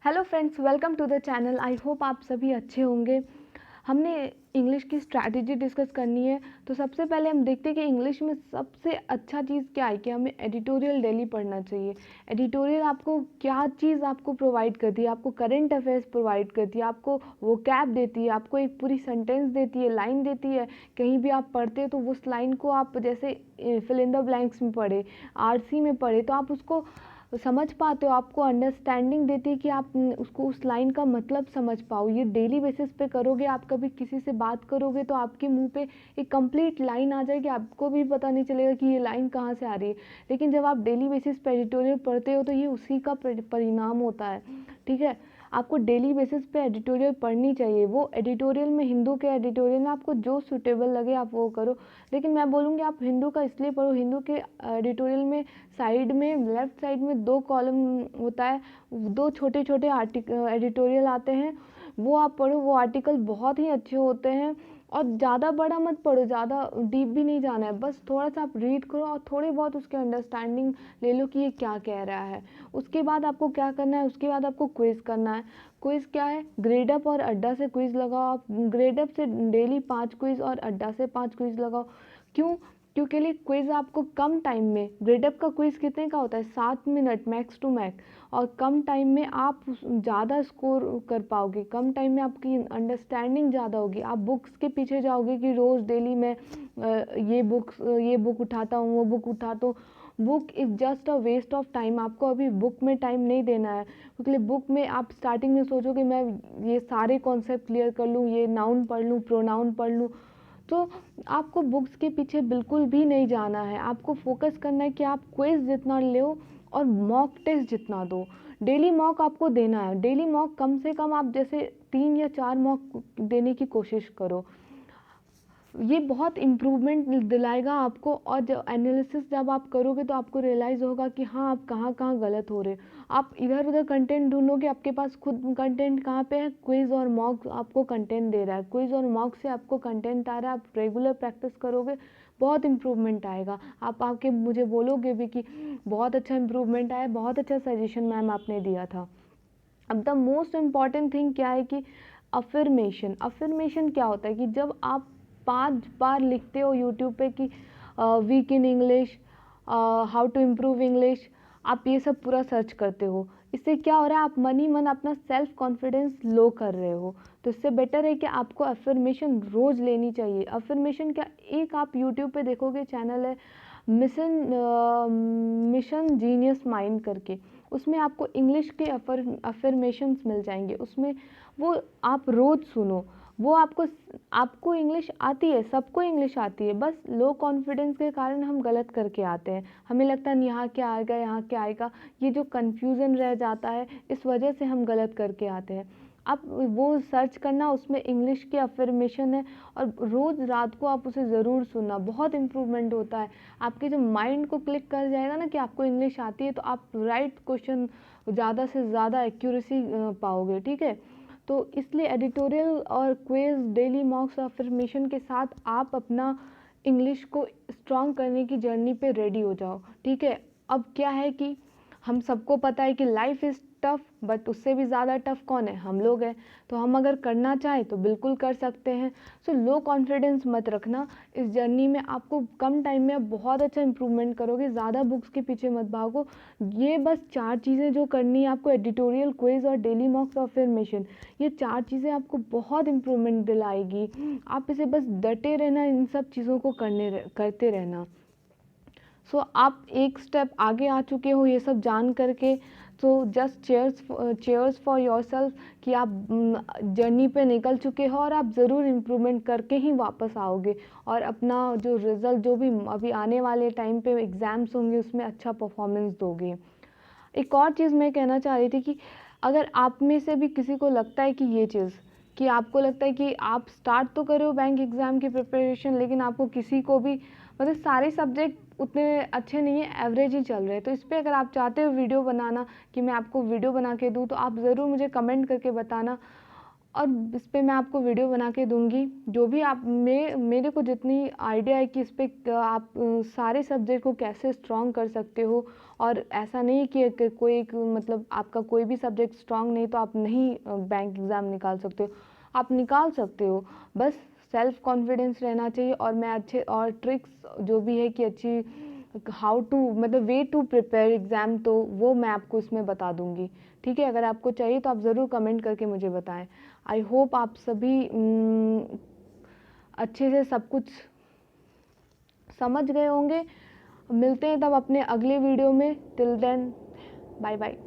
Hello friends, welcome to the channel. I hope आप सभी अच्छे होंगे। हमने इंग्लिश की स्ट्रैटेजी डिस्कस करनी है। तो सबसे पहले हम देखते हैं कि इंग्लिश में सबसे अच्छा चीज़ क्या है कि हमें एडिटोरियल डेली पढ़ना चाहिए। एडिटोरियल आपको क्या चीज़ आपको प्रोवाइड करती है? आपको करंट अफेयर्स प्रोवाइड करती है, आपको वोकैब देती है, आपको एक पूरी सेंटेंस देती है, लाइन देती है। कहीं भी आप पढ़ते हो तो उस लाइन को आप जैसे फिल इन द ब्लैंक्स में पढ़े, आरसी में पढ़े तो आप उसको समझ पाते हो, आपको अंडरस्टैंडिंग देती है कि आप उसको उस लाइन का मतलब समझ पाओ। ये डेली बेसिस पे करोगे। आप कभी किसी से बात करोगे तो आपके मुंह पे एक कंप्लीट लाइन आ जाएगी, आपको भी पता नहीं चलेगा कि ये लाइन कहाँ से आ रही है। लेकिन जब आप डेली बेसिस पे एडिटोरियल पढ़ते हो तो ये उसी का परिणाम होता है। ठीक है, आपको डेली बेसिस पे एडिटोरियल पढ़नी चाहिए। वो एडिटोरियल में, हिंदू के एडिटोरियल में आपको जो सूटेबल लगे आप वो करो। लेकिन मैं बोलूँगी आप हिंदू का इसलिए पढ़ो, हिंदू के एडिटोरियल में साइड में, लेफ्ट साइड में 2 कॉलम होता है, 2 छोटे छोटे एडिटोरियल आते हैं, वो आप पढ़ो। वो आर्टिकल बहुत ही अच्छे होते हैं। और ज़्यादा बड़ा मत पढ़ो, ज़्यादा डीप भी नहीं जाना है, बस थोड़ा सा आप रीड करो और थोड़ी बहुत उसके अंडरस्टैंडिंग ले लो कि ये क्या कह रहा है। उसके बाद आपको क्या करना है, उसके बाद आपको क्विज़ करना है। क्विज़ क्या है? ग्रेडअप और अड्डा से क्विज़ लगाओ। आप ग्रेडअप से डेली 5 क्विज़ और अड्डा से 5 क्विज़ लगाओ। क्यों? क्योंकि लिए क्विज़ आपको कम टाइम में, ग्रेडअप का क्विज़ कितने का होता है? 7 मिनट मैक्स टू मैक्स। और कम टाइम में आप ज़्यादा स्कोर कर पाओगे, कम टाइम में आपकी अंडरस्टैंडिंग ज़्यादा होगी। आप बुक्स के पीछे जाओगे कि रोज़ डेली मैं ये बुक उठाता हूँ, वो बुक उठाता हूँ। Book is just a waste of time. आपको अभी बुक में टाइम नहीं देना है, क्योंकि बुक में आप स्टार्टिंग में सोचोगे मैं ये सारे कॉन्सेप्ट क्लियर कर लूँ, ये नाउन पढ़ लूँ, प्रोनाउन पढ़ लूँ। तो आपको बुक्स के पीछे बिल्कुल भी नहीं जाना है। आपको फोकस करना है कि आप क्विज जितना लो और मॉक टेस्ट जितना दो। डेली मॉक आपको देना है। डेली मॉक कम से कम आप जैसे 3 या 4 मॉक देने की कोशिश करो। ये बहुत इम्प्रूवमेंट दिलाएगा आपको। और जब एनालिसिस जब आप करोगे तो आपको रियलाइज़ होगा कि हाँ, आप कहाँ कहाँ गलत हो रहे हो। आप इधर उधर कंटेंट ढूंढोगे, आपके पास खुद कंटेंट कहाँ पे है? क्विज और मॉक आपको कंटेंट दे रहा है। क्विज और मॉक से आपको कंटेंट आ रहा है, आप रेगुलर प्रैक्टिस करोगे, बहुत इम्प्रूवमेंट आएगा। आप आके मुझे बोलोगे भी कि बहुत अच्छा इम्प्रूवमेंट आया, बहुत अच्छा सजेशन मैम आपने दिया था। अब द मोस्ट इम्पॉर्टेंट थिंग क्या है कि अफर्मेशन। अफर्मेशन क्या होता है कि जब आप 5 बार लिखते हो यूट्यूब पे कि weak in English, how to improve English, आप ये सब पूरा सर्च करते हो, इससे क्या हो रहा है? आप मन ही मन अपना सेल्फ कॉन्फिडेंस लो कर रहे हो। तो इससे बेटर है कि आपको अफर्मेशन रोज़ लेनी चाहिए। अफर्मेशन क्या, एक आप यूट्यूब पे देखोगे, चैनल है मिशन जीनियस माइंड करके, उसमें आपको इंग्लिश के अफर्मेशंस मिल जाएंगे। उसमें वो आप रोज़ सुनो। वो आपको इंग्लिश आती है, सबको इंग्लिश आती है, बस लो कॉन्फिडेंस के कारण हम गलत करके आते हैं। हमें लगता है यहाँ क्या आएगा, यहाँ क्या आएगा, ये जो कन्फ्यूज़न रह जाता है, इस वजह से हम गलत करके आते हैं। आप वो सर्च करना, उसमें इंग्लिश के अफर्मेशन है, और रोज़ रात को आप उसे ज़रूर सुनना, बहुत इम्प्रूवमेंट होता है। आपके जो माइंड को क्लिक कर जाएगा ना कि आपको इंग्लिश आती है, तो आप राइट क्वेश्चन ज़्यादा से ज़्यादा एक्यूरेसी पाओगे। ठीक है, तो इसलिए एडिटोरियल और क्विज, डेली मॉक्स, अफर्मेशन के साथ आप अपना इंग्लिश को स्ट्रॉन्ग करने की जर्नी पे रेडी हो जाओ। ठीक है, अब क्या है कि हम सबको पता है कि लाइफ इज़ टफ, बट उससे भी ज़्यादा टफ कौन है? हम लोग हैं। तो हम अगर करना चाहें तो बिल्कुल कर सकते हैं। सो लो कॉन्फिडेंस मत रखना। इस जर्नी में आपको कम टाइम में आप बहुत अच्छा इंप्रूवमेंट करोगे। ज़्यादा बुक्स के पीछे मत भागो। ये बस 4 चीज़ें जो करनी है आपको, एडिटोरियल, क्विज और डेली मॉक्स अफर्मेशन, ये 4 चीज़ें आपको बहुत इंप्रूवमेंट दिलाएगी। आप इसे बस डटे रहना, इन सब चीज़ों को करते रहना। सो आप एक स्टेप आगे आ चुके हो ये सब जान करके। तो just chairs for your self कि आप जर्नी पे निकल चुके हो, और आप ज़रूर इम्प्रूवमेंट करके ही वापस आओगे, और अपना जो रिज़ल्ट, जो भी अभी आने वाले टाइम पे एग्ज़ाम्स होंगे, उसमें अच्छा परफॉर्मेंस दोगे। एक और चीज़ मैं कहना चाह रही थी कि अगर आप में से भी किसी को लगता है कि ये चीज़, कि आपको लगता है कि आप स्टार्ट तो करो बैंक एग्ज़ाम की प्रिपरेशन, लेकिन आपको किसी को भी मतलब सारे सब्जेक्ट उतने अच्छे नहीं है, एवरेज ही चल रहे हैं, तो इस पर अगर आप चाहते हो वीडियो बनाना कि मैं आपको वीडियो बना के दूँ, तो आप ज़रूर मुझे कमेंट करके बताना। और इस पे मैं आपको वीडियो बना के दूँगी। जो भी आप मेरे को जितनी आइडिया है कि इस पे आप सारे सब्जेक्ट को कैसे स्ट्रॉन्ग कर सकते हो, और ऐसा नहीं कि कोई एक मतलब आपका कोई भी सब्जेक्ट स्ट्रॉन्ग नहीं तो आप नहीं बैंक एग्ज़ाम निकाल सकते हो, आप निकाल सकते हो। बस सेल्फ कॉन्फिडेंस रहना चाहिए, और मैं अच्छे और ट्रिक्स जो भी है कि अच्छी हाउ टू मतलब वे टू प्रिपेयर एग्ज़ाम, तो वो मैं आपको इसमें बता दूँगी। ठीक है, अगर आपको चाहिए तो आप ज़रूर कमेंट करके मुझे बताएं। आई होप आप सभी अच्छे से सब कुछ समझ गए होंगे। मिलते हैं तब अपने अगले वीडियो में। Till then, bye bye.